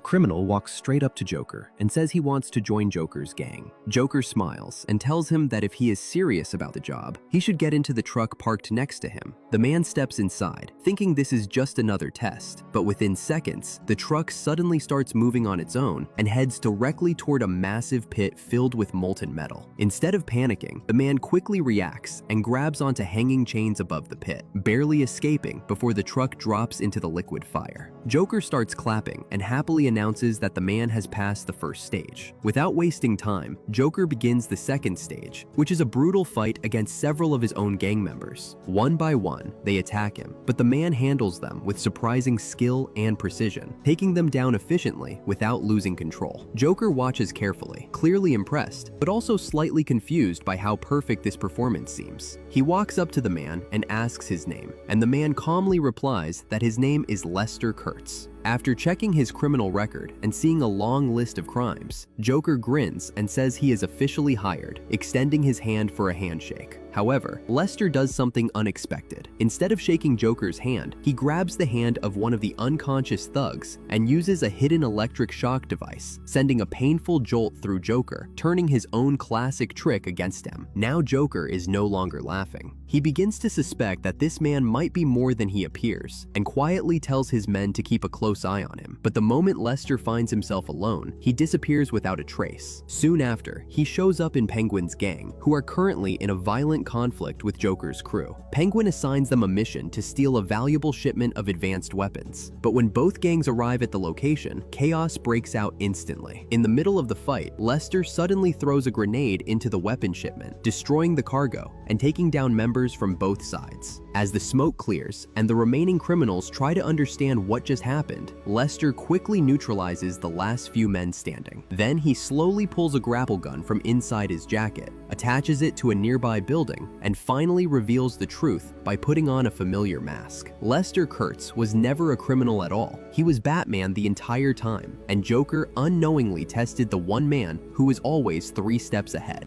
criminal walks straight up to Joker and says he wants to join Joker's gang. Joker smiles and tells him that if he is serious about the job, he should get into the truck parked next to him. The man steps inside, thinking this is just another test, but within seconds, the truck suddenly starts moving on its own and heads directly toward a massive pit filled with molten metal. Instead of panicking, the man quickly reacts and grabs onto hanging chains above the pit, barely escaping before the truck drops into the liquid fire. Joker starts clapping and happily announces that the man has passed the first stage. Without wasting time, Joker begins the second stage, which is a brutal fight against several of his own gang members. One by one, they attack him, but the man handles them with surprising skill and precision, taking them down efficiently without losing control. Joker watches carefully, clearly impressed, but also slightly confused by how perfect this performance seems. He walks up to the man and asks his name, and the man calmly replies that his name is Lester Kurtz. After checking his criminal record and seeing a long list of crimes, Joker grins and says he is officially hired, extending his hand for a handshake. However, Lester does something unexpected. Instead of shaking Joker's hand, he grabs the hand of one of the unconscious thugs and uses a hidden electric shock device, sending a painful jolt through Joker, turning his own classic trick against him. Now Joker is no longer laughing. He begins to suspect that this man might be more than he appears, and quietly tells his men to keep a close eye on him. But the moment Lester finds himself alone, he disappears without a trace. Soon after, he shows up in Penguin's gang, who are currently in a violent conflict with Joker's crew. Penguin assigns them a mission to steal a valuable shipment of advanced weapons. But when both gangs arrive at the location, chaos breaks out instantly. In the middle of the fight, Lester suddenly throws a grenade into the weapon shipment, destroying the cargo and taking down members from both sides. As the smoke clears and the remaining criminals try to understand what just happened, Lester quickly neutralizes the last few men standing. Then he slowly pulls a grapple gun from inside his jacket, attaches it to a nearby building, and finally reveals the truth by putting on a familiar mask. Lester Kurtz was never a criminal at all. He was Batman the entire time, and Joker unknowingly tested the one man who was always 3 steps ahead.